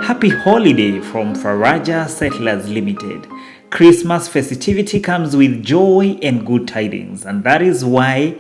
Happy holiday from Faraja Settlers Limited. Christmas festivity comes with joy and good tidings, and that is why,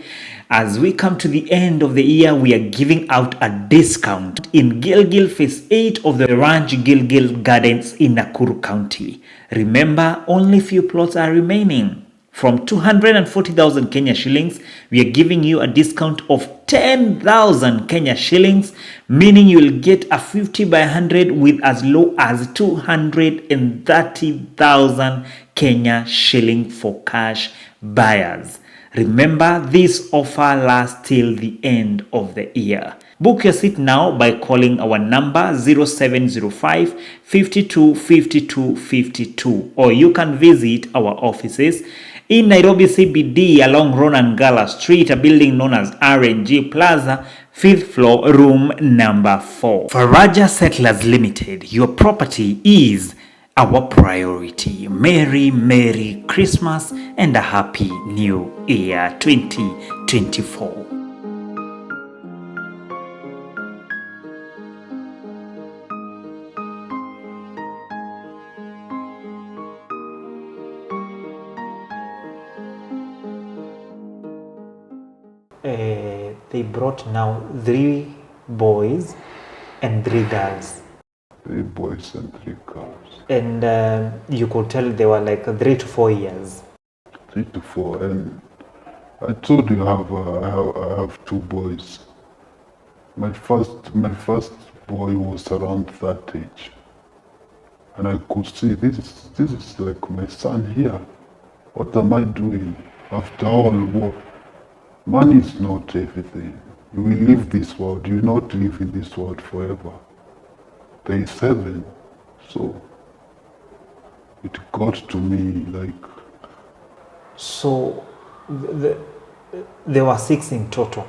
as we come to the end of the year, we are giving out a discount in Gilgil Phase 8 of the Ranch Gilgil Gardens in Nakuru County. Remember, only few plots are remaining. From 240,000 Kenya shillings, we are giving you a discount of 10,000 Kenya shillings, meaning you will get a 50 by 100 with as low as 230,000 Kenya shilling for cash buyers. Remember, this offer lasts till the end of the year. Book your seat now by calling our number 0705 52 52 52, or you can visit our offices in Nairobi CBD along Ronan Gala Street, a building known as RNG Plaza, 5th floor, room number 4. Faraja Settlers Limited, your property is our priority. Merry Christmas and a Happy New Year 2024. They brought now 3 boys and 3 girls. 3 boys and 3 girls. And you could tell they were like 3 to 4 years. 3 to 4, and I told you I have 2 boys. My first boy was around that age, and I could see this is like my son here. What am I doing? After all, what? Money is not everything. You will leave this world. You will not live in this world forever. There is heaven. So it got to me like. So there were 6 in total.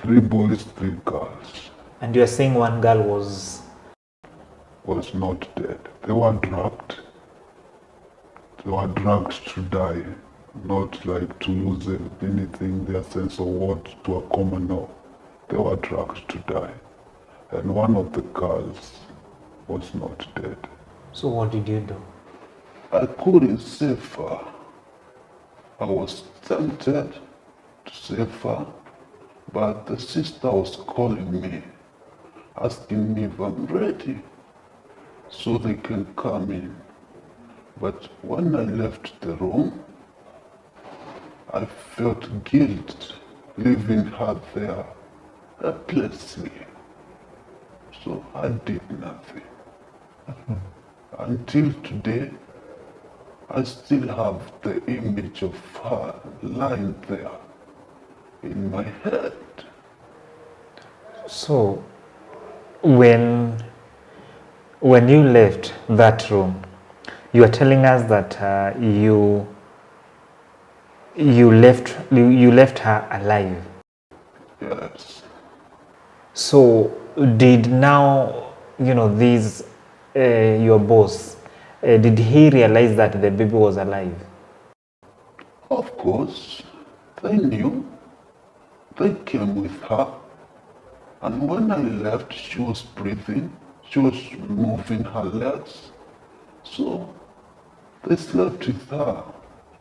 3 boys, 3 girls. And you are saying 1 girl was not dead. They were drugged. They were drugged to die. Not like to lose anything, their sense of what to a common law. They were drugged to die. And one of the girls was not dead. So what did you do? I couldn't save her. I was tempted to save her, but the sister was calling me, asking me if I'm ready so they can come in. But when I left the room, I felt guilt leaving her there helplessly. So I did nothing. Until today, I still have the image of her lying there in my head. So when you left that room, you are telling us that you left her alive. Yes. So did now, these your boss, did he realize that the baby was alive? Of course, they knew. They came with her, and when I left, she was breathing, she was moving her legs, so they slept with her,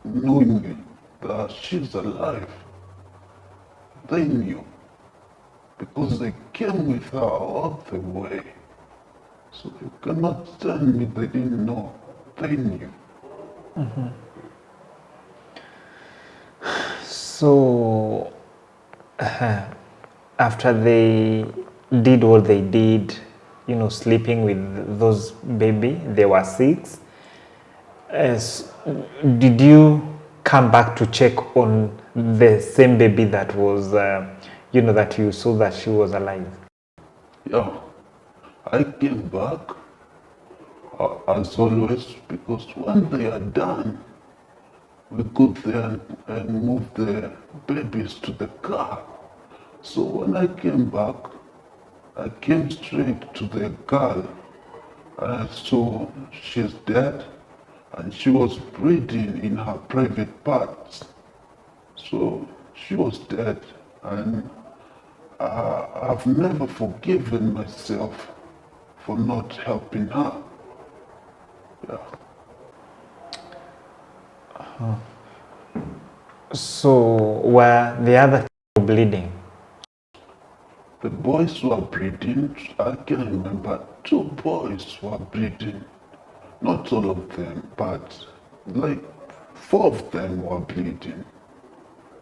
knowing that she's alive. They knew, because they came with her all the way. So you cannot tell me they didn't know. They knew. Mm-hmm. So after they did what they did, sleeping with those baby, they were 6. Did you come back to check on the same baby that was, that you saw that she was alive? Yeah, I came back as always, because when they are done, we go there and move the babies to the car. So when I came back, I came straight to the girl, and I saw she's dead, and she was bleeding in her private parts. So she was dead, and I've never forgiven myself for not helping her. Yeah. So were the other people bleeding? The boys were bleeding. I can remember 2 boys were bleeding. Not all of them, but like 4 of them were bleeding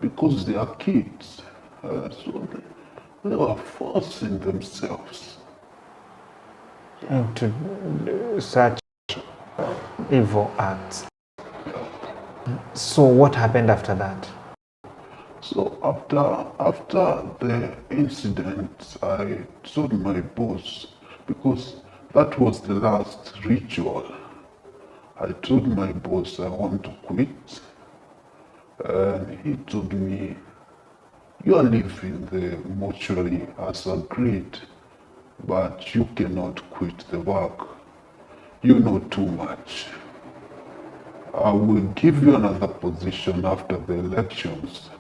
because they are kids. So they were forcing themselves. Into such evil acts. So what happened after that? So after the incident, I told my boss, because that was the last ritual. I told my boss I want to quit, and he told me, "You are leaving the mortuary as agreed, but you cannot quit the work. You know too much. I will give you another position after the elections.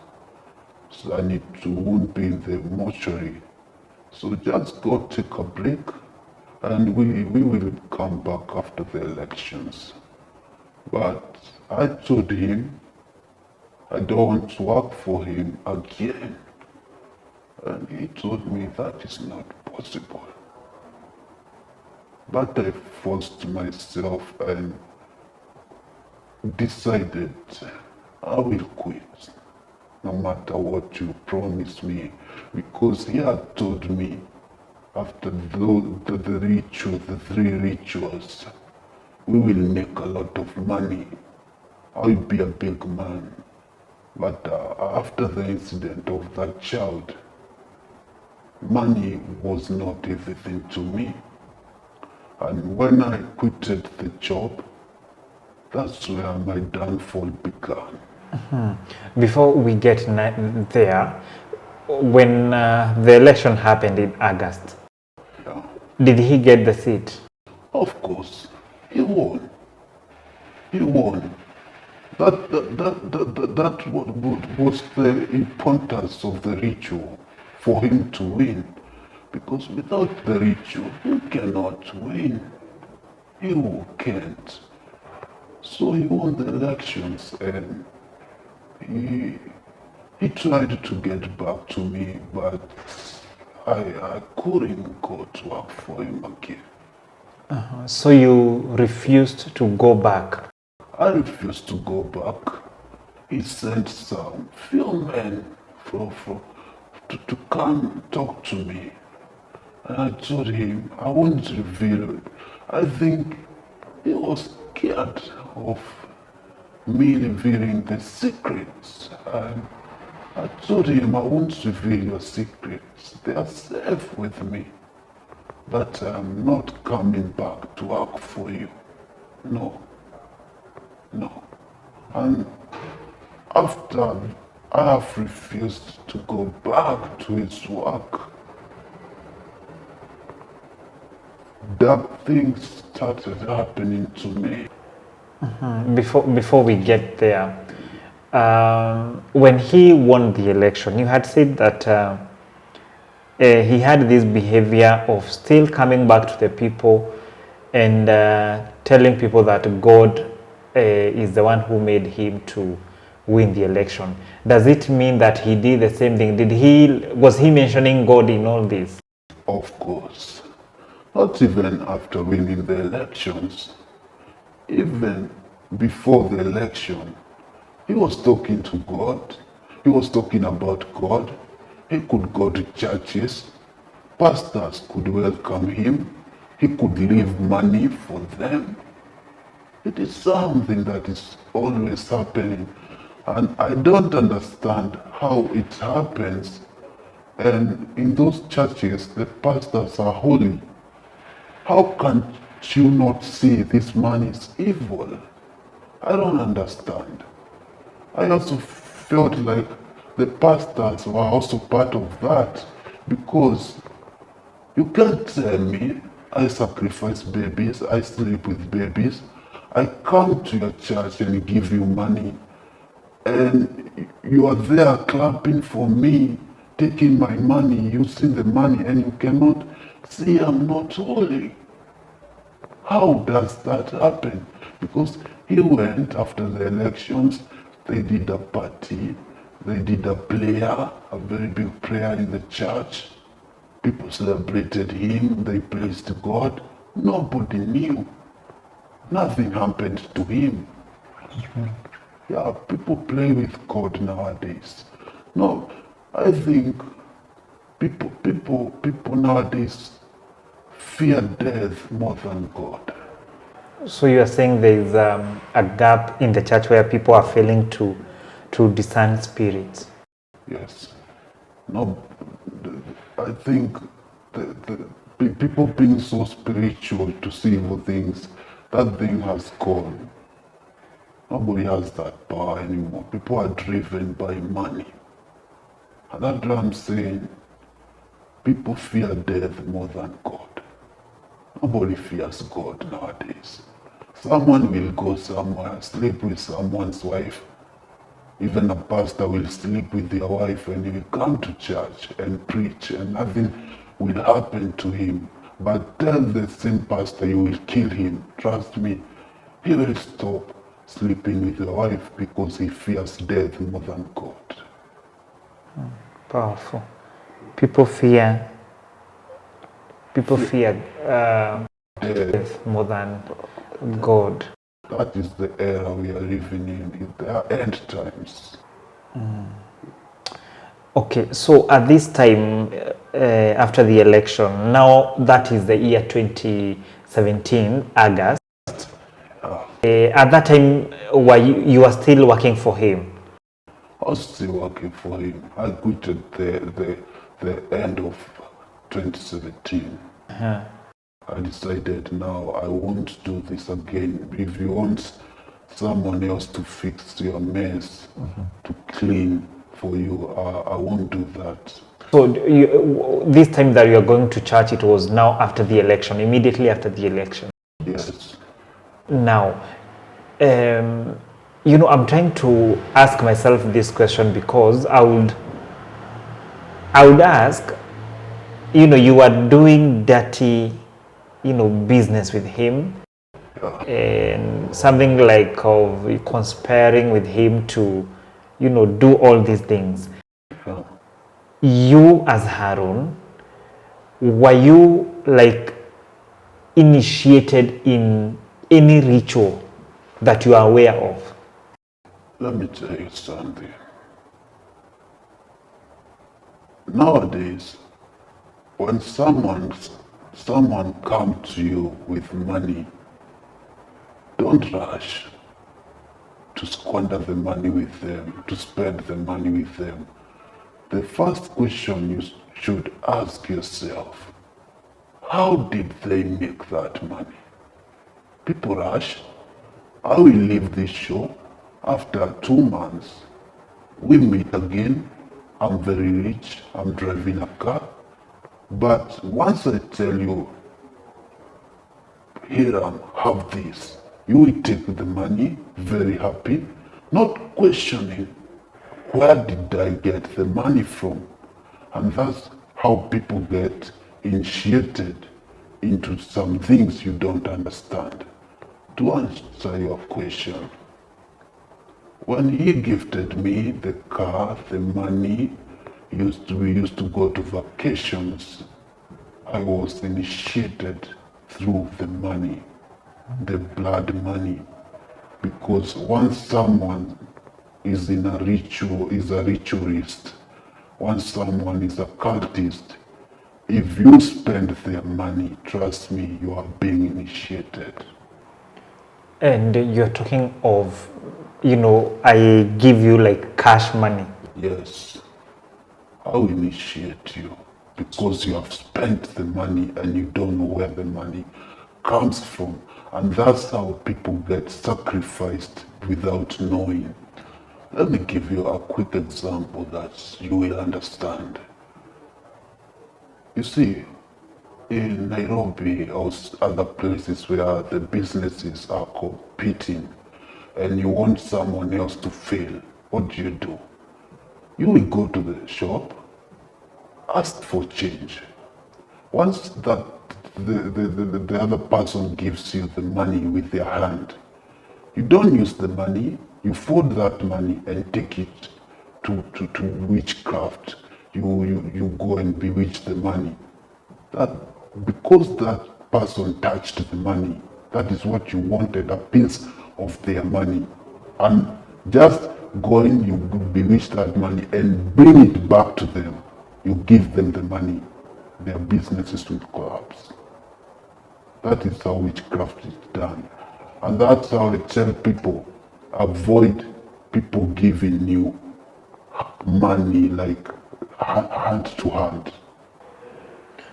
So I need to won't be in the mortuary. So just go take a break, and we will come back after the elections." But I told him I don't want to work for him again. And he told me that is not possible. But I forced myself and decided I will quit, no matter what you promise me, because he had told me after the ritual, the 3 rituals, we will make a lot of money. I will be a big man. But after the incident of that child, money was not everything to me. And when I quitted the job, that's where my downfall began. Before we get there, when the election happened in August, Yeah. did he get the seat? Of course, he won. He won. That was the importance of the ritual for him to win. Because without the ritual, you cannot win. You can't. So he won the elections, and he tried to get back to me, but I couldn't go to work for him again. So you refused to go back? I refused to go back. He sent some few men to come talk to me. And I told him I won't reveal it. I think he was scared of me revealing the secrets. And I told him I won't reveal your secrets. They are safe with me. But I'm not coming back to work for you. No. No. And after I have refused to go back to his work, that things started happening to me. Before we get there, when he won the election, you had said that he had this behavior of still coming back to the people and telling people that God is the one who made him to win the election. Does it mean that he did the same thing? Was he mentioning God in all this? Of course. Not even after winning the elections. Even before the election, he was talking to God. He was talking about God. He could go to churches. Pastors could welcome him. He could leave money for them. It is something that is always happening. And I don't understand how it happens. And in those churches, the pastors are holy. How can you not see this man is evil? I don't understand. I also felt like the pastors were also part of that, because you can't tell me I sacrifice babies, I sleep with babies, I come to your church and give you money, and you are there clapping for me, taking my money, using the money, and you cannot see I'm not holy. How does that happen? Because he went after the elections, they did a party, they did a prayer, a very big prayer in the church. People celebrated him, they praised God. Nobody knew. Nothing happened to him. Yeah, people play with God nowadays. No, I think people nowadays fear death more than God. So you are saying there is a gap in the church where people are failing to discern spirits. Yes. No, I think people being so spiritual to see evil things, that thing has gone. Nobody has that power anymore. People are driven by money. And that's what I'm saying. People fear death more than God. Nobody fears God nowadays. Someone will go somewhere, sleep with someone's wife. Even a pastor will sleep with their wife and he will come to church and preach and nothing will happen to him. But tell the same pastor you will kill him. Trust me, he will stop sleeping with your wife because he fears death more than God. Powerful. People fear death more than God. That is the era we are living in. They are end times. Okay, so at this time, after the election, now that is the year 2017, August. At that time, you were still working for him? I was still working for him. I quitted the end of 2017. I decided now I won't do this again. If you want someone else to fix your mess, to clean for you, I won't do that. So this time that you are going to church, it was now after the election, immediately after the election? Yes. Now, I'm trying to ask myself this question because I would ask, you are doing dirty, business with him, and something like of conspiring with him to, do all these things. Yeah. You as Harun, were you like initiated in any ritual that you are aware of? Let me tell you something. Nowadays, when someone comes to you with money, don't rush to squander the money with them, to spend the money with them. The first question you should ask yourself, how did they make that money? People rush. I will leave this show. After 2 months, we meet again. I'm very rich. I'm driving a car. But once I tell you, here have this, you will take the money, very happy, not questioning where did I get the money from. And that's how people get initiated into some things you don't understand. To answer your question, when he gifted me the car, the money, we used to go to vacations, I was initiated through the money, the blood money. Because once someone is in a ritual, is a ritualist, once someone is a cultist, if you spend their money, trust me, you are being initiated. And you're talking of, I give you like cash money. Yes, I will initiate you because you have spent the money and you don't know where the money comes from. And that's how people get sacrificed without knowing. Let me give you a quick example that you will understand. You see, in Nairobi or other places where the businesses are competing and you want someone else to fail, what do? You will go to the shop, ask for change. Once that the other person gives you the money with their hand. You don't use the money, you fold that money and take it to witchcraft. You go and bewitch the money. That because that person touched the money, that is what you wanted, a piece of their money. And just going, you bewitch that money and bring it back to them. You give them the money, their businesses will collapse. That is how witchcraft is done. And that's how I tell people, avoid people giving you money like hand to hand.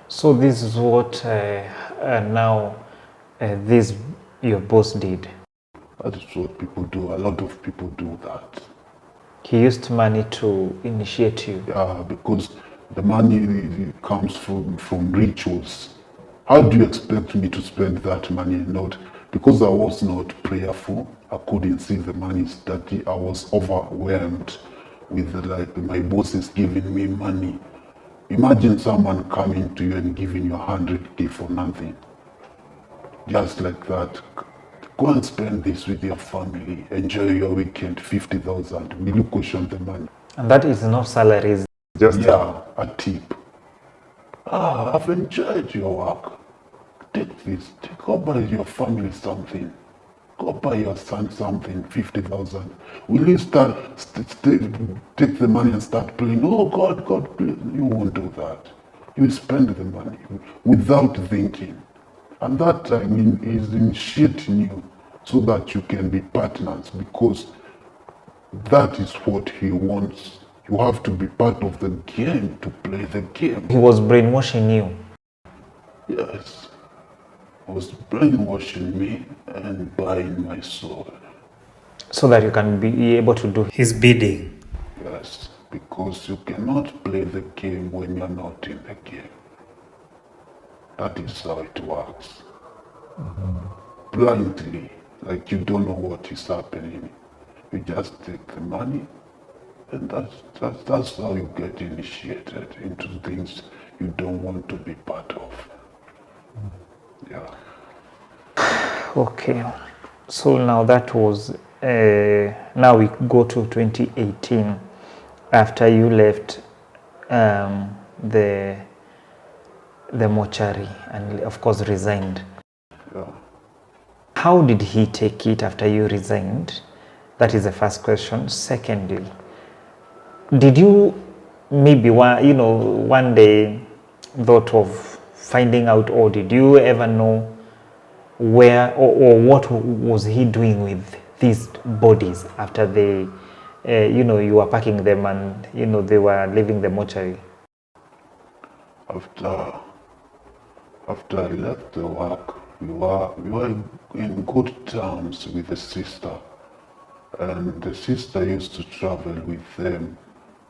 So this is what now this your boss did. That is what people do. A lot of people do that. He used money to initiate you. Yeah, because the money comes from rituals. How do you expect me to spend that money? Not because I was not prayerful. I couldn't see the money is dirty. I was overwhelmed with like my boss is giving me money. Imagine someone coming to you and giving you 100K for nothing. Just like that. Go and spend this with your family. Enjoy your weekend, 50,000. Will you question the money? And that is not salaries. Just a tip. I've enjoyed your work. Take this. Go buy your family something. Go buy your son something, 50,000. Will you take the money and start praying? Oh God, God, please. You won't do that. You spend the money without thinking. And that time is initiating you so that you can be partners, because that is what he wants. You have to be part of the game to play the game. He was brainwashing you. Yes. He was brainwashing me and buying my soul. So that you can be able to do his bidding. Yes, because you cannot play the game when you're not in the game. That is how it works. Blindly, like you don't know what is happening. You just take the money, and that's how you get initiated into things you don't want to be part of. Yeah. Okay. So now that was, now we go to 2018, after you left the mortuary and of course resigned. Yeah. How did he take it after you resigned? That is the first question. Secondly, did you maybe one day thought of finding out, or did you ever know where or what was he doing with these bodies after they, you were packing them and they were leaving the mortuary? After I left the work, we were in good terms with the sister, and the sister used to travel with them.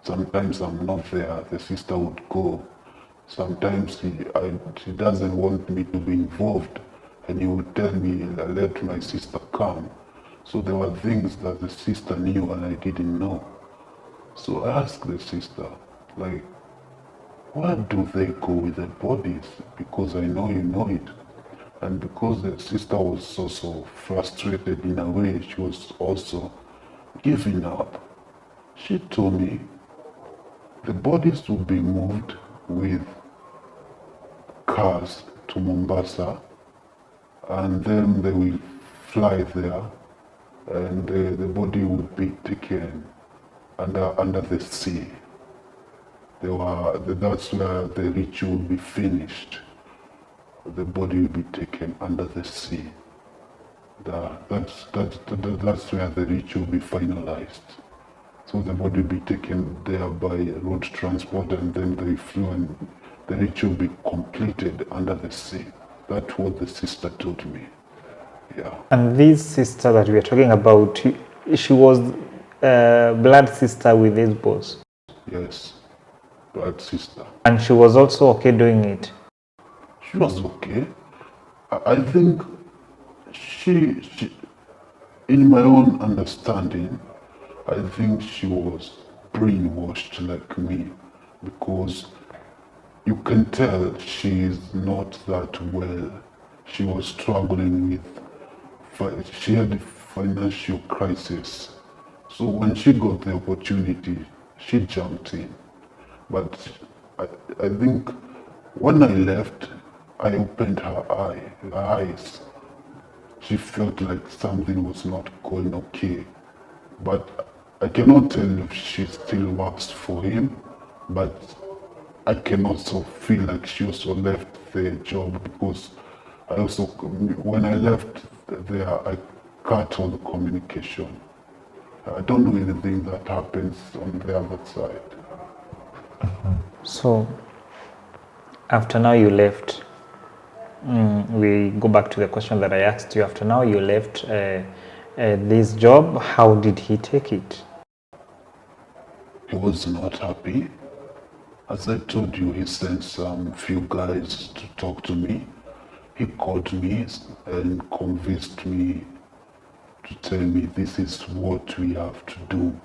Sometimes I'm not there, the sister would go. Sometimes she doesn't want me to be involved, and he would tell me, let my sister come. So there were things that the sister knew and I didn't know. So I asked the sister, like, where do they go with their bodies? Because I know you know it. And because the sister was also frustrated in a way, she was also giving up. She told me the bodies will be moved with cars to Mombasa, and then they will fly there, and the body would be taken under the sea. That's where the ritual will be finished. The body will be taken under the sea. That's where the ritual will be finalized. So the body will be taken there by road transport, and then they flew, and the ritual will be completed under the sea. That's what the sister told me. Yeah. And this sister that we are talking about, she was blood sister with his boss? Yes, blood sister. And she was also okay doing it? She was okay. I think she, in my own understanding, I think she was brainwashed like me, because you can tell she's not that well. She was struggling with, she had a financial crisis. So when she got the opportunity, she jumped in. But I, I think when I left, I opened her eyes. She felt like something was not going okay. But I cannot tell if she still works for him, but I can also feel like she also left the job because I also, when I left there, I cut all the communication. I don't know anything that happens on the other side. So, after now you left, we go back to the question that I asked you. After now you left this job, how did he take it? He was not happy. As I told you, he sent some few guys to talk to me. He called me and convinced me to tell me this is what we have to do.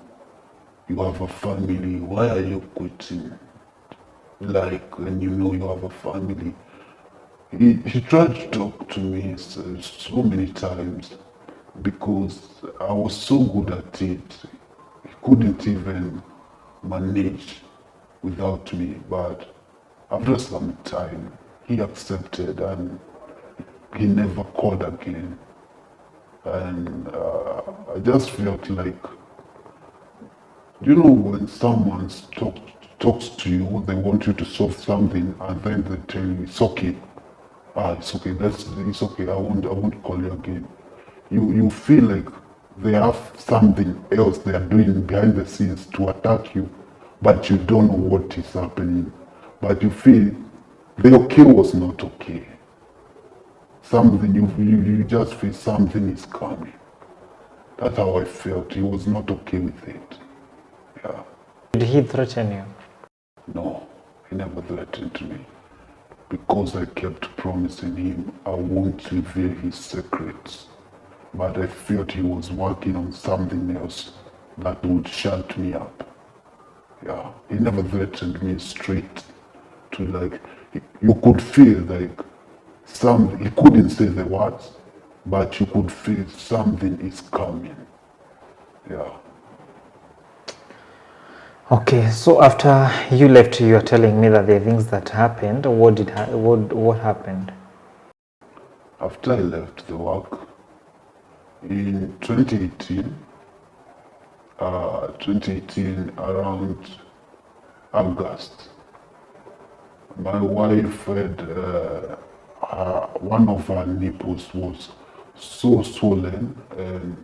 You have a family, why are you quitting? Like, when you know you have a family. He tried to talk to me so many times because I was so good at it. He couldn't even manage without me, but after some time, he accepted and he never called again. And I just felt like, you know, when someone talks to you, they want you to solve something, and then they tell you it's okay. It's okay. It's okay. I won't call you again. You feel like they have something else they are doing behind the scenes to attack you, but you don't know what is happening. But you feel the okay was not okay. Something you just feel something is coming. That's how I felt. He was not okay with it. Yeah. Did he threaten you? No, he never threatened me. Because I kept promising him I won't reveal his secrets. But I felt he was working on something else that would shut me up. Yeah, he never threatened me straight to like, you could feel like he couldn't say the words, but you could feel something is coming. Yeah. Okay, so after you left, you are telling me that there are things that happened. What happened? After I left the work in 2018, around August, my wife had one of her nipples was so swollen and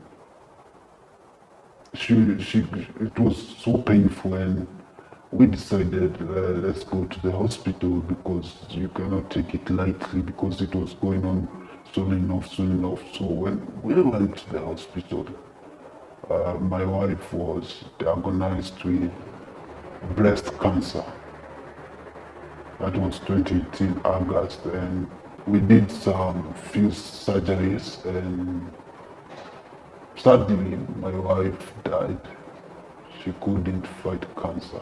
it was so painful, and we decided let's go to the hospital because you cannot take it lightly because it was going on swelling off. So when we went to the hospital, my wife was diagnosed with breast cancer. That was 2018 August, and we did some few surgeries, and sadly my wife died. She couldn't fight cancer.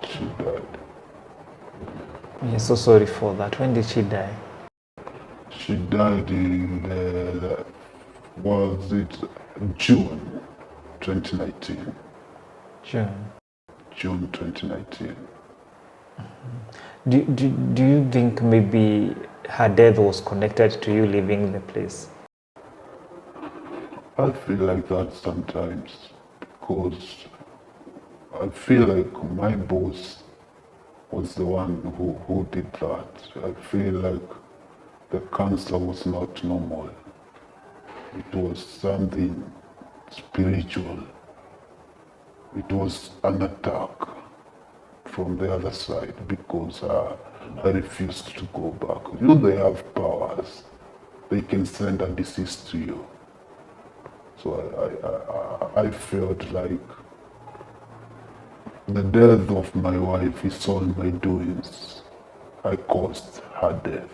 She died. Yeah, so sorry for that. When did she die? She died in was it June 2019? June. June 2019. Do you think maybe her death was connected to you leaving the place? I feel like that sometimes because I feel like my boss was the one who did that. I feel like the cancer was not normal. It was something spiritual. It was an attack from the other side because I refused to go back. You know, they have powers. They can send a disease to you. So I felt like the death of my wife is all my doings. I caused her death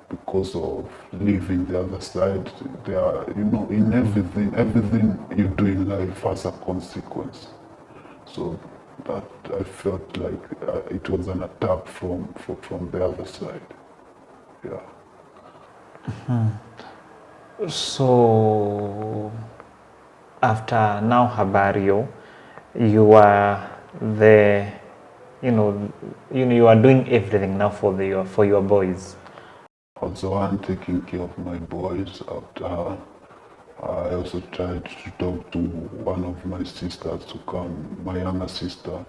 because of leaving the other side. There are, you know, in everything you do in life has a consequence. So that I felt like it was an attack from the other side. Yeah. So after now Habario, you are the, you are doing everything now for your boys. Also, I'm taking care of my boys after. I also tried to talk to one of my sisters to come, my younger sister,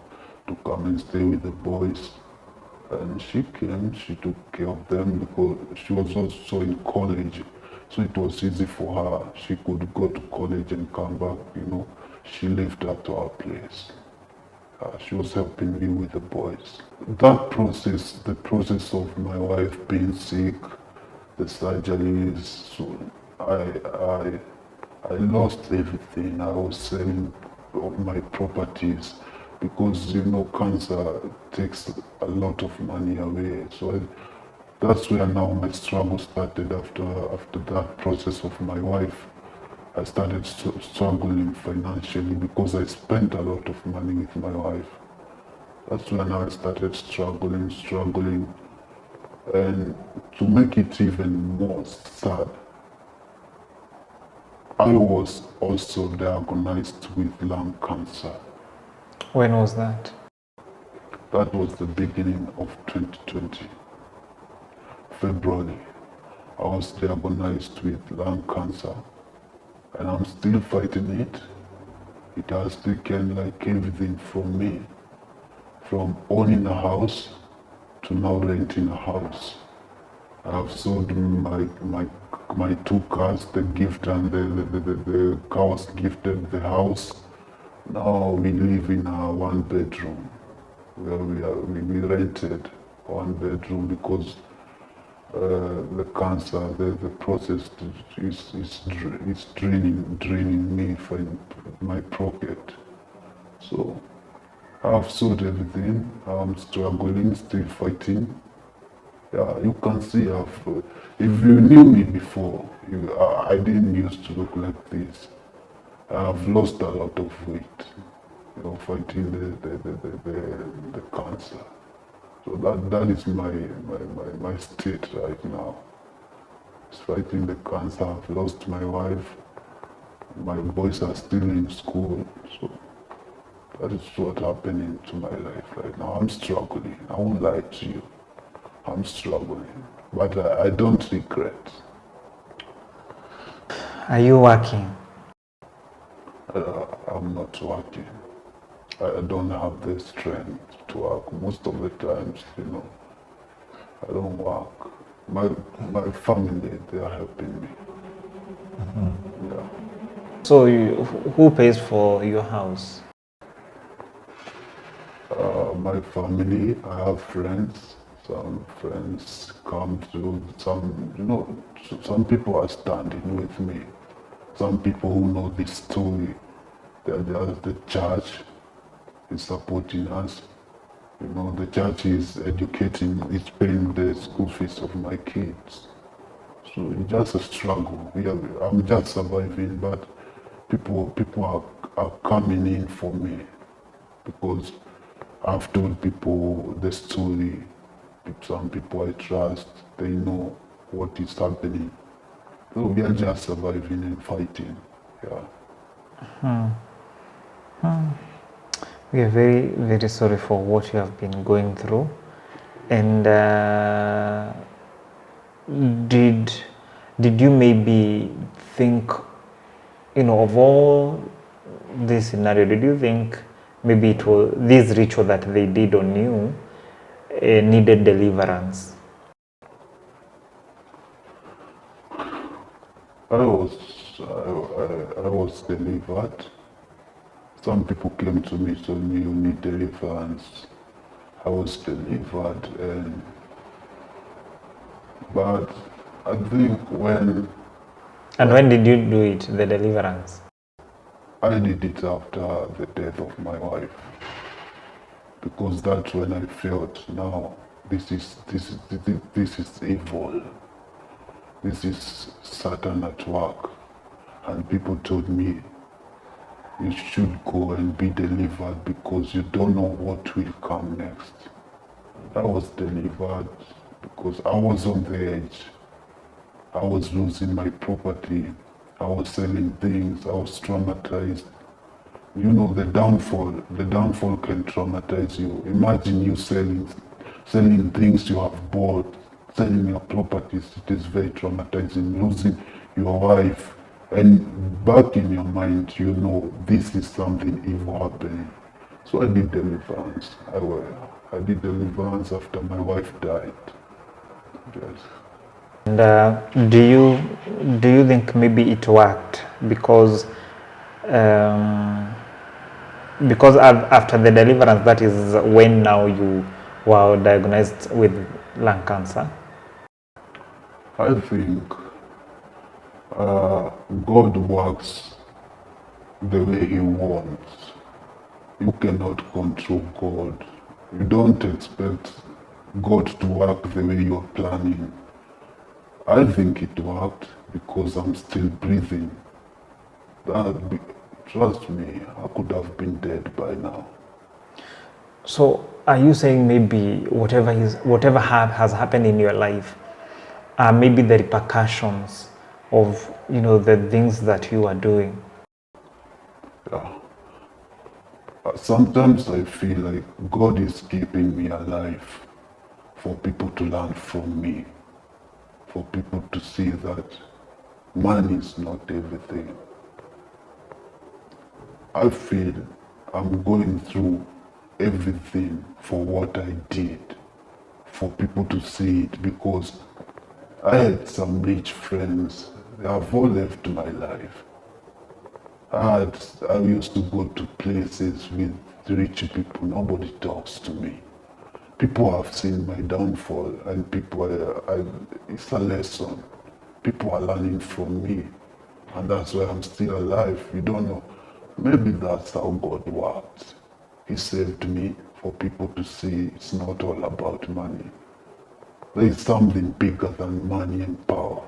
to come and stay with the boys. And she came, she took care of them because she was also in college. So it was easy for her. She could go to college and come back, She lived at our place. She was helping me with the boys. That process, the process of my wife being sick, the surgeries, so I lost everything. I was selling all my properties because cancer takes a lot of money away. So that's where now my struggle started after that process of my wife. I started struggling financially because I spent a lot of money with my wife. That's when I started struggling. And to make it even more sad, I was also diagnosed with lung cancer. When was that? That was the beginning of 2020. February, I was diagnosed with lung cancer. And I'm still fighting it. It has taken like everything from me. From owning a house to now renting a house. I've sold my two cars, the gift and the cows gifted the house. Now we live in a one bedroom where we rented one bedroom because the cancer, the process is draining me from my pocket. So I've sold everything. I'm struggling, still fighting. Yeah, you can see if you knew me before, I didn't used to look like this. I've lost a lot of weight, fighting the cancer. So that is my state right now. It's fighting the cancer. I've lost my wife. My boys are still in school. So that is what's happening to my life right now. I'm struggling. I won't lie to you. I'm struggling. But I don't regret. Are you working? I'm not working. I don't have the strength to work. Most of the times, I don't work. My family, they are helping me. Yeah. So who pays for your house? My family, I have friends. Some friends come to some people are standing with me. Some people who know this story, the church is supporting us. The church is educating, is paying the school fees of my kids. So it's just a struggle. I'm just surviving, but people are coming in for me because I've told people the story. Some people I trust, they know what is happening. So we are just surviving and fighting. Yeah. We are very, very sorry for what you have been going through. And did you maybe think, of all this scenario, did you think maybe it was this ritual that they did on you needed deliverance? I was delivered. Some people came to me told me you need deliverance. I was delivered, but I think when did you do it, the deliverance? I did it after the death of my wife, because that's when I felt now this is evil. This is Satan at work, and people told me you should go and be delivered because you don't know what will come next. I was delivered because I was on the edge. I was losing my property. I was selling things. I was traumatized. You know, the downfall can traumatize you. Imagine you selling things you have bought, selling your properties. It is very traumatizing. Losing your wife, and back in your mind, you know this is something evil happening. So I did deliverance. I did deliverance after my wife died. Yes. And do you think maybe it worked um, because after the deliverance, that is when now you were diagnosed with lung cancer? I think God works the way He wants. You cannot control God. You don't expect God to work the way you're planning. I think it worked because I'm still breathing. Trust me, I could have been dead by now. So are you saying maybe whatever has happened in your life are maybe the repercussions of the things that you are doing? Yeah. Sometimes I feel like God is keeping me alive for people to learn from me, for people to see that money is not everything. I feel I'm going through everything for what I did, for people to see it, because I had some rich friends. They have all left my life. I used to go to places with rich people. Nobody talks to me. People have seen my downfall, and it's a lesson. People are learning from me, and that's why I'm still alive. You don't know. Maybe that's how God works. He saved me for people to see it's not all about money. There is something bigger than money and power.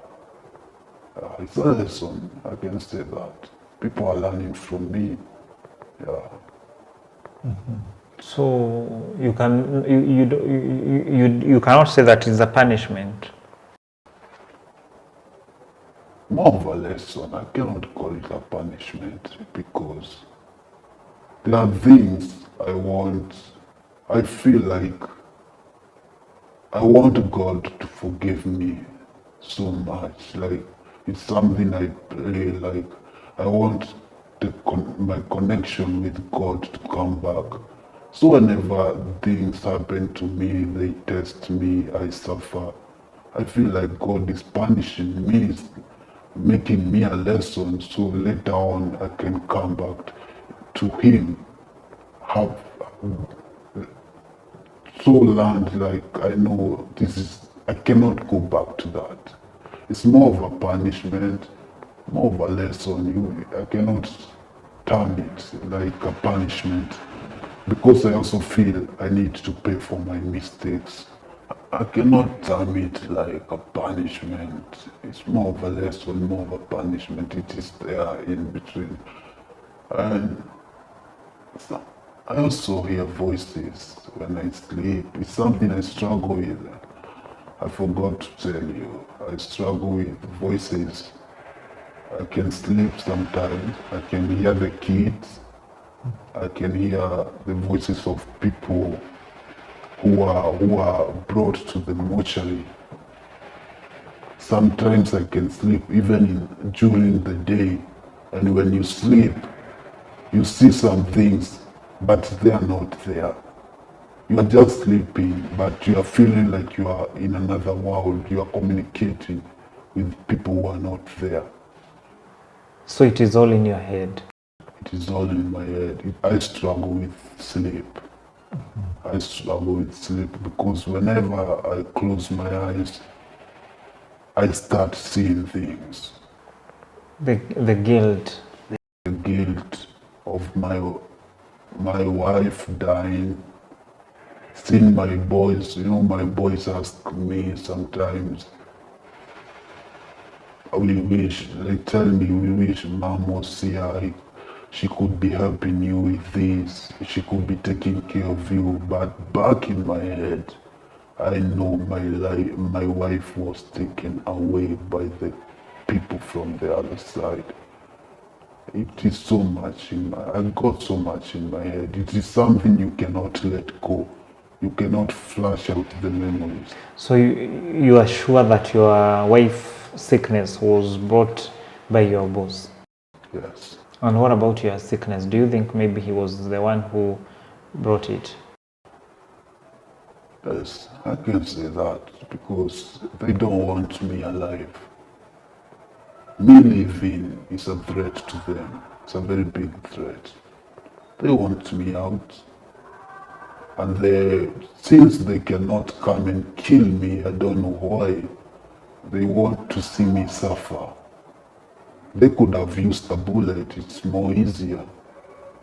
It's a lesson, I can say that. People are learning from me. Yeah. So you cannot say that it's a punishment. More of a lesson. I cannot call it a punishment because there are things I feel like I want God to forgive me so much. Like, it's something I pray, like, I want my connection with God to come back. So whenever things happen to me, they test me, I suffer. I feel like God is punishing me, making me a lesson so later on I can come back to Him, have so learned, like I know I cannot go back to that. It's more of a punishment, more of a lesson. I cannot term it like a punishment because I also feel I need to pay for my mistakes. I cannot term it like a punishment. It's more of a lesson, more of a punishment. It is there in between. And so I also hear voices when I sleep. It's something I struggle with. I forgot to tell you. I struggle with voices. I can sleep sometimes. I can hear the kids. I can hear the voices of people who are brought to the mortuary. Sometimes I can sleep even during the day. And when you sleep, you see some things, but they are not there. You are just sleeping, but you are feeling like you are in another world. You are communicating with people who are not there. So it is all in your head. It is all in my head. I struggle with sleep. I struggle with sleep because whenever I close my eyes, I start seeing things. The guilt. The guilt of my wife dying, seeing my boys. My boys ask me sometimes, they tell me we wish mom was here. she could be helping you with this, she could be taking care of you, but back in my head, I know my wife was taken away by the people from the other side. It is so much I got so much in my head. It is something you cannot let go. You cannot flush out the memories. So you are sure that your wife's sickness was brought by your boss? Yes. And what about your sickness? Do you think maybe he was the one who brought it? Yes, I can say that because they don't want me alive. Me living is a threat to them. It's a very big threat. They want me out. And since they cannot come and kill me, I don't know why, they want to see me suffer. They could have used a bullet, it's more easier.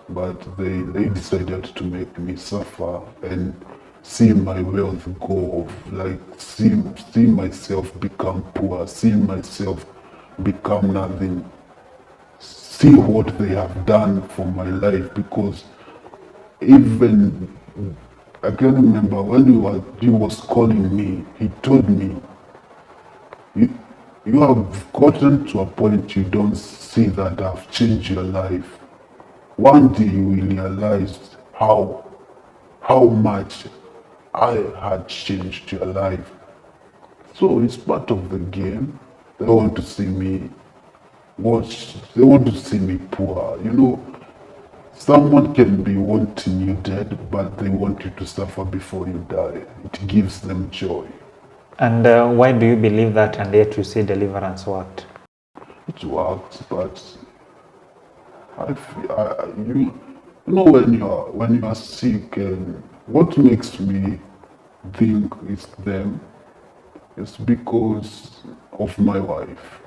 But they decided to make me suffer and see my wealth go off, like see myself become poor, see myself become nothing, see what they have done for my life. Because even I can remember when he was calling me, he told me, you have gotten to a point you don't see that I've changed your life. One day you will realize how much I had changed your life. So it's part of the game. They want to see me they want to see me poor. You know, someone can be wanting you dead, but they want you to suffer before you die. It gives them joy. And why do you believe that and yet you say deliverance worked? It works, but you know when you are sick, and what makes me think it's them is because of my wife.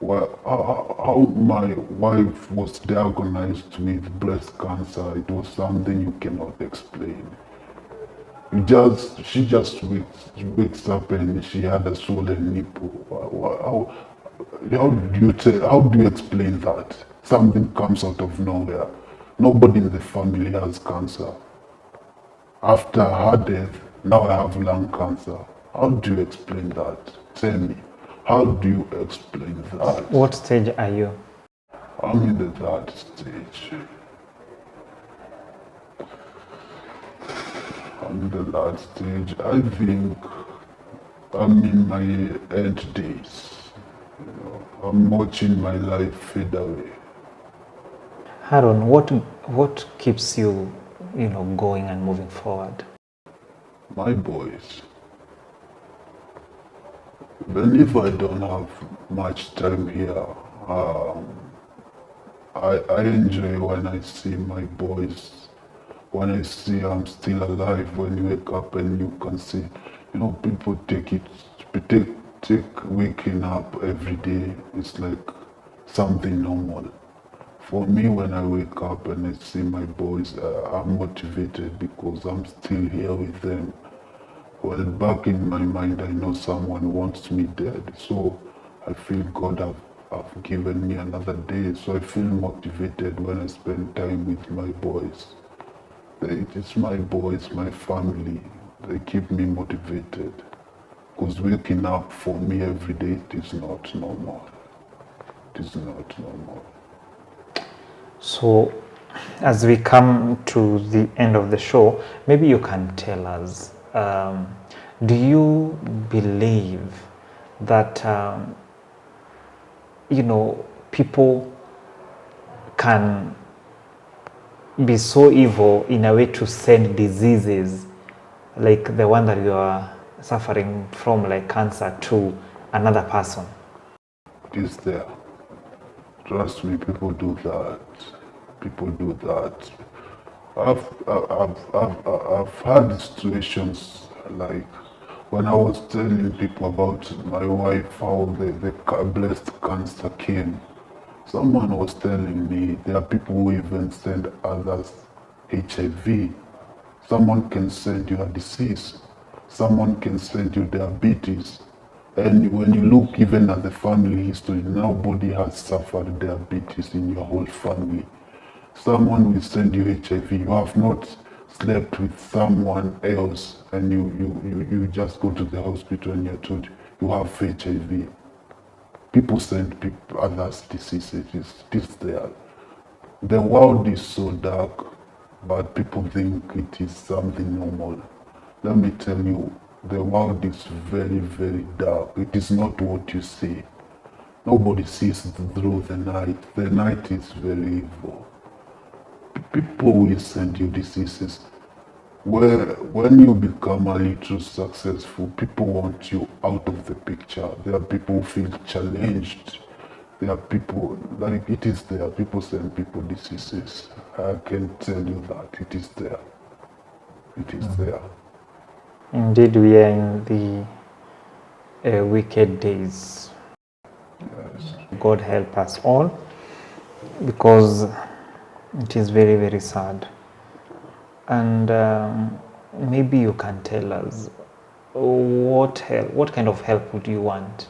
Well, how my wife was diagnosed with breast cancer, it was something you cannot explain. She just wakes up and she had a swollen nipple. How do you explain that? Something comes out of nowhere. Nobody in the family has cancer. After her death, now I have lung cancer. How do you explain that? Tell me. How do you explain that? What stage are you? I'm in the third stage. I'm in the last stage. I think I'm in my end days. You know, I'm watching my life fade away. Haron, what keeps you, going and moving forward? My boys. Even if I don't have much time here, I enjoy when I see my boys, when I see I'm still alive, when you wake up and you can see, people take waking up every day, it's like something normal. For me, when I wake up and I see my boys, I'm motivated because I'm still here with them. Well, back in my mind, I know someone wants me dead, so I feel God have given me another day, so I feel motivated when I spend time with my boys. It's my boys, my family, they keep me motivated, because waking up for me every day, it is not normal. It is not normal. So, as we come to the end of the show, maybe you can tell us, do you believe that, people can be so evil in a way to send diseases like the one that you are suffering from, like cancer, to another person? It is there. Trust me, people do that. People do that. I've had situations like when I was telling people about my wife, how the breast cancer came. Someone was telling me there are people who even send others HIV. Someone can send you a disease. Someone can send you diabetes. And when you look even at the family history, nobody has suffered diabetes in your whole family. Someone will send you HIV. You have not slept with someone else and you just go to the hospital and you're told you have HIV. People send people others diseases. It's there. The world is so dark, but people think it is something normal. Let me tell you, the world is very, very dark. It is not what you see. Nobody sees through the night. The night is very evil. People will send you diseases. When you become a little successful, people want you out of the picture. There are people who feel challenged. There are people, like it is there. People send people diseases. I can tell you that it is there. It is there. Indeed, we are in the wicked days. Yes. God help us all, because it is very, very sad. And maybe you can tell us what kind of help would you want?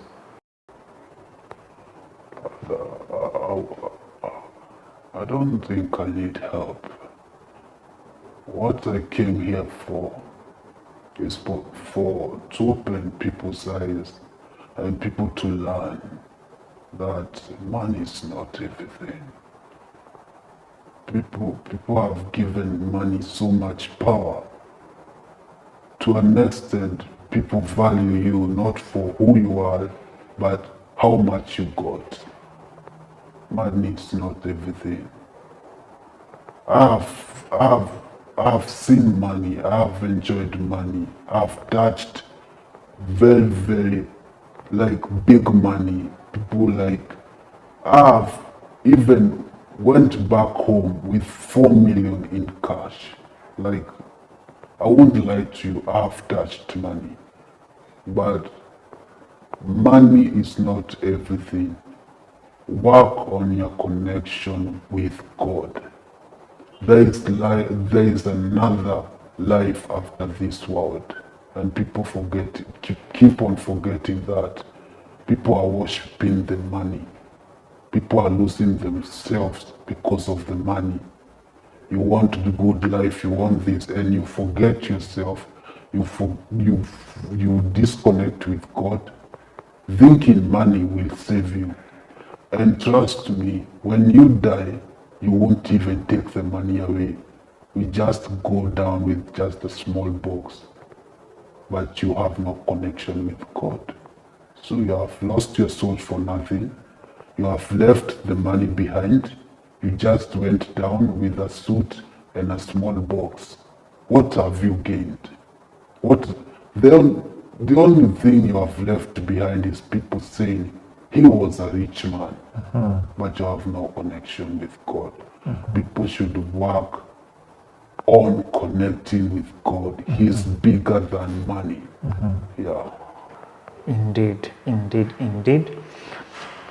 I don't think I need help. What I came here for is to open people's eyes and people to learn that money is not everything. People have given money so much power. To an extent, people value you not for who you are, but how much you got. Money is not everything. I've seen money, I've enjoyed money, I've touched very, very big money. People I've even went back home with 4 million in cash. I won't lie to you, I've touched money. But money is not everything. Work on your connection with God. There is another life after this world, and people keep on forgetting that. People are worshipping the money. People are losing themselves because of the money. You want the good life, you want this, and you forget yourself. You disconnect with God, thinking money will save you. And trust me, when you die, you won't even take the money away. You just go down with just a small box, but you have no connection with God. So you have lost your soul for nothing. You have left the money behind. You just went down with a suit and a small box. What have you gained? The only thing you have left behind is people saying, he was a rich man, but you have no connection with God. People should work on connecting with God. He's bigger than money. Yeah. Indeed, indeed, indeed.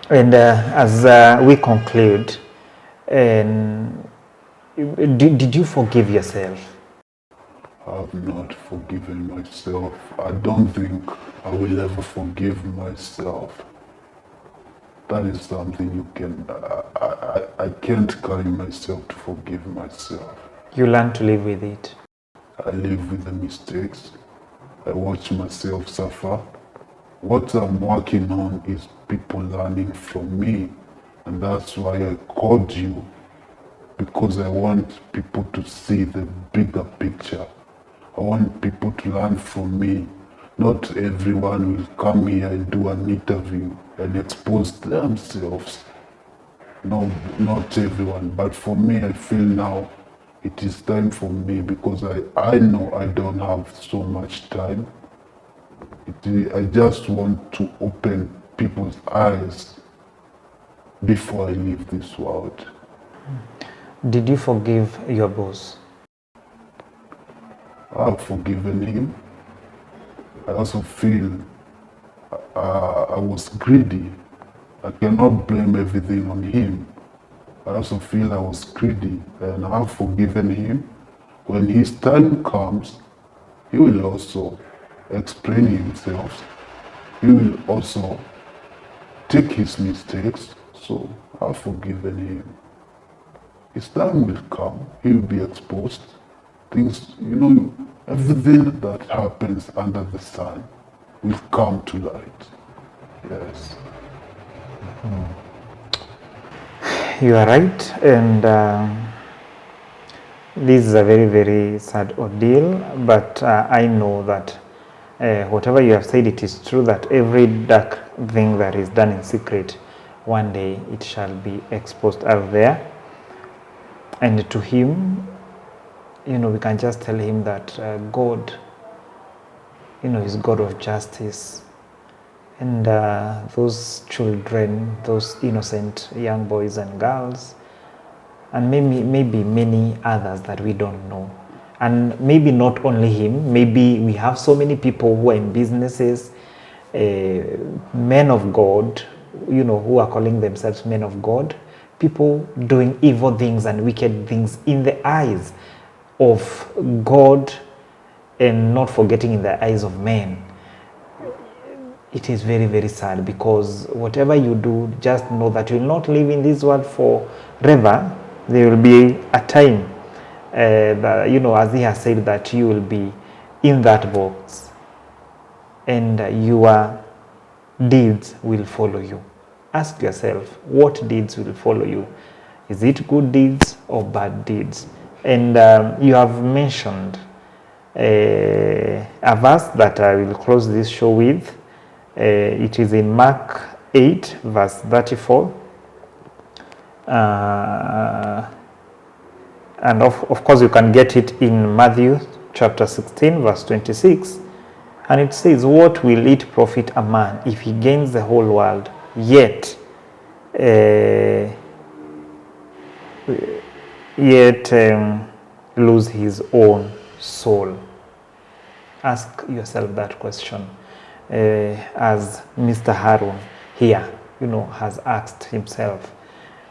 And as we conclude, did you forgive yourself? I have not forgiven myself. I don't think I will ever forgive myself. That is something you can, I can't carry myself to forgive myself. You learn to live with it. I live with the mistakes. I watch myself suffer. What I'm working on is people learning from me. And that's why I called you, because I want people to see the bigger picture. I want people to learn from me. Not everyone will come here and do an interview and expose themselves. No, not everyone. But for me, I feel now it is time for me, because I know I don't have so much time. I just want to open people's eyes before I leave this world. Did you forgive your boss? I've forgiven him. I also feel I was greedy. I cannot blame everything on him. I also feel I was greedy, and I've forgiven him. When his time comes, he will also explain himself. He will also take his mistakes. So I've forgiven him. His time will come. He will be exposed. Things, everything that happens under the sun will come to light. Yes. You are right, and this is a very, very sad ordeal, but I know that whatever you have said, it is true that every dark thing that is done in secret, one day it shall be exposed out there. And to him, we can just tell him that God, is God of justice. And those children, those innocent young boys and girls, and maybe many others that we don't know. And maybe not only him, maybe we have so many people who are in businesses, men of God, who are calling themselves men of God, people doing evil things and wicked things in the eyes of God and not forgetting in the eyes of men. It is very, very sad, because whatever you do, just know that you will not live in this world forever. There will be a time, that, as he has said, that you will be in that box and your deeds will follow you. Ask yourself, what deeds will follow you? Is it good deeds or bad deeds? And you have mentioned a verse that I will close this show with. It is in Mark 8, verse 34. And of course, you can get it in Matthew chapter 16, verse 26. And it says, what will it profit a man if he gains the whole world, yet lose his own soul? Ask yourself that question. As Mr. Harun here, has asked himself.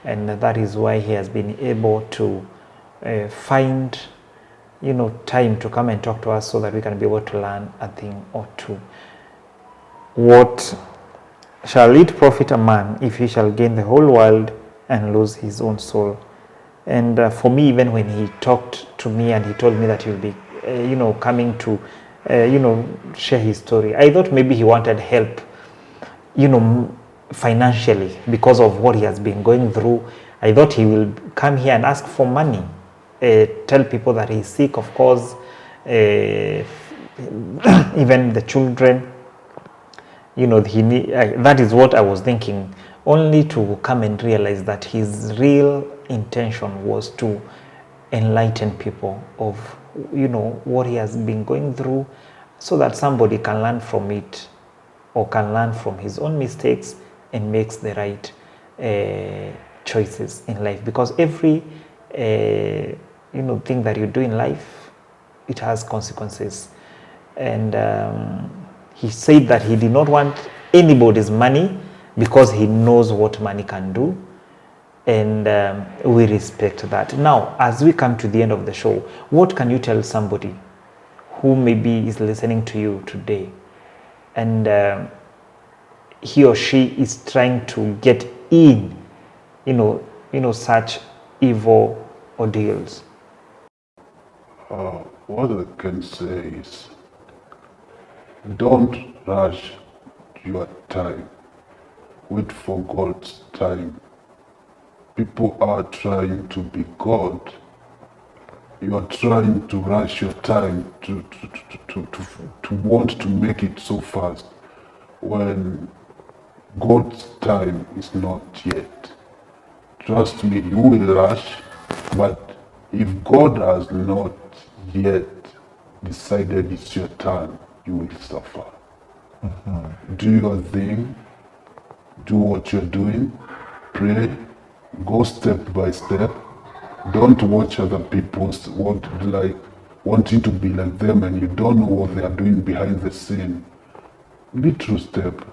And that is why he has been able to find, time to come and talk to us so that we can be able to learn a thing or two. What shall it profit a man if he shall gain the whole world and lose his own soul? And for me, even when he talked to me and he told me that he will be, coming to share his story, I thought maybe he wanted help, financially, because of what he has been going through. I thought he will come here and ask for money, tell people that he's sick, of course, even the children, that is what I was thinking, only to come and realize that his real intention was to enlighten people of what he has been going through, so that somebody can learn from it, or can learn from his own mistakes and makes the right choices in life. Because every thing that you do in life, it has consequences. And he said that he did not want anybody's money, because he knows what money can do. And we respect that. Now, as we come to the end of the show, what can you tell somebody who maybe is listening to you today, and he or she is trying to get in, such evil ordeals? What I can say is, don't rush your time. Wait for God's time. People are trying to be God. You are trying to rush your time to want to make it so fast, when God's time is not yet. Trust me, you will rush, but if God has not yet decided it's your time, you will suffer. Do your thing, do what you're doing, pray, go step by step. Don't watch other people's wanting to be like them, and you don't know what they are doing behind the scene. Little step,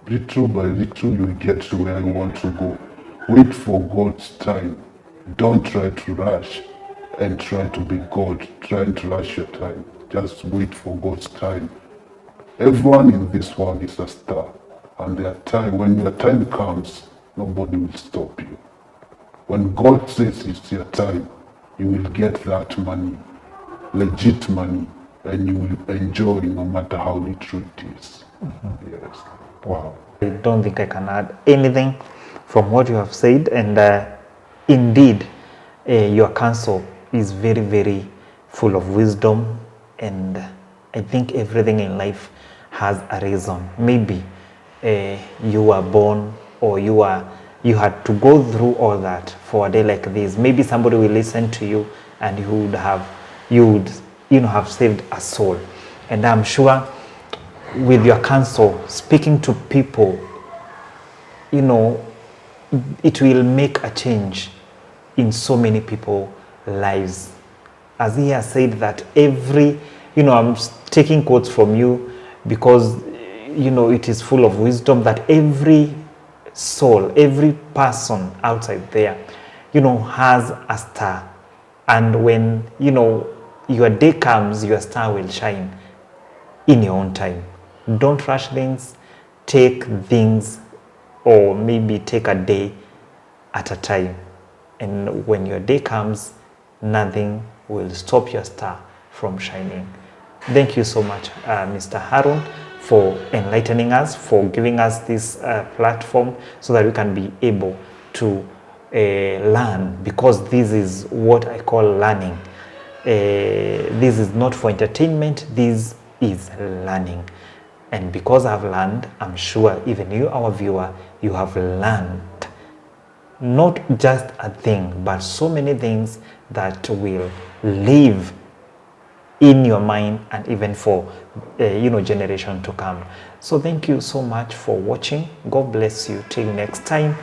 little by little, you get to where you want to go. Wait for God's time. Don't try to rush and try to be God, trying to rush your time. Just wait for God's time. Everyone in this world is a star, and when your time comes, nobody will stop you. When God says it's your time, you will get that money, legit money, and you will enjoy no matter how little it is. Yes. Wow. I don't think I can add anything from what you have said, and indeed, your counsel is very, very full of wisdom, and I think everything in life has a reason. Maybe you were born, or you had to go through all that for a day like this. Maybe somebody will listen to you, and you would have saved a soul. And I'm sure with your counsel, speaking to people, it will make a change in so many people's lives. As he has said that I'm taking quotes from you because, it is full of wisdom, that every soul, every person outside there, has a star. And when, your day comes, your star will shine in your own time. Don't rush things. Take things, or maybe take a day at a time. And when your day comes, nothing will stop your star from shining. Thank you so much, Mr. Harun, for enlightening us, for giving us this platform so that we can be able to learn, because this is what I call learning. This is not for entertainment, this is learning. And because I've learned, I'm sure even you, our viewer, you have learned not just a thing, but so many things that will live in your mind, and even for generation to come. So thank you so much for watching. God bless you. Till next time.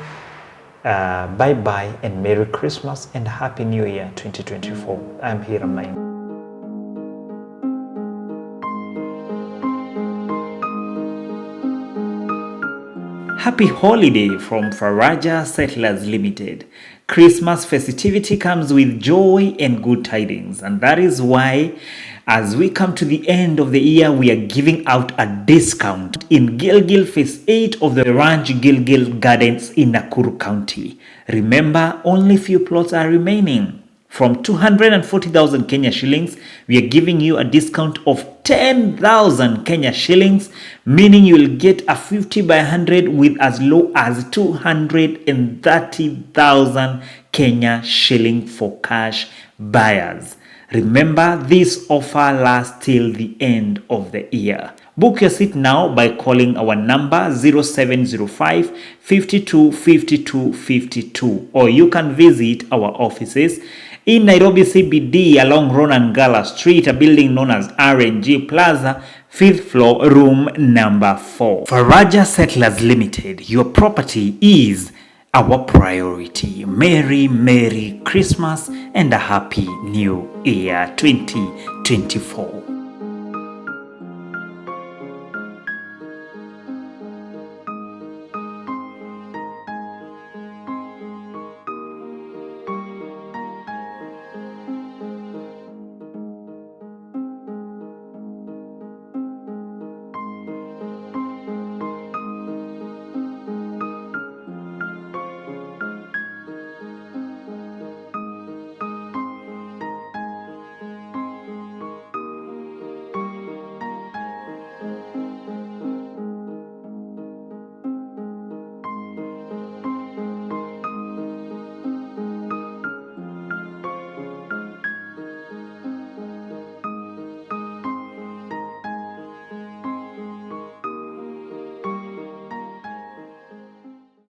Bye bye, and Merry Christmas and Happy New Year 2024. I'm Hiram Naim. Happy holiday from Faraja Settlers Limited. Christmas festivity comes with joy and good tidings, and that is why, as we come to the end of the year, we are giving out a discount in Gilgil Phase 8 of the Ranch Gilgil Gardens in Nakuru County. Remember, only few plots are remaining. From 240,000 Kenya shillings, we are giving you a discount of 10,000 Kenya shillings, meaning you will get a 50 by 100 with as low as 230,000 Kenya shilling for cash buyers. Remember, this offer lasts till the end of the year. Book your seat now by calling our number 0705 52 52 52, or you can visit our offices in Nairobi CBD along Ronan Gala Street, a building known as RNG Plaza, 5th floor, room number 4. Faraja Settlers Limited, your property is our priority. Merry Christmas and a Happy New Year 2024.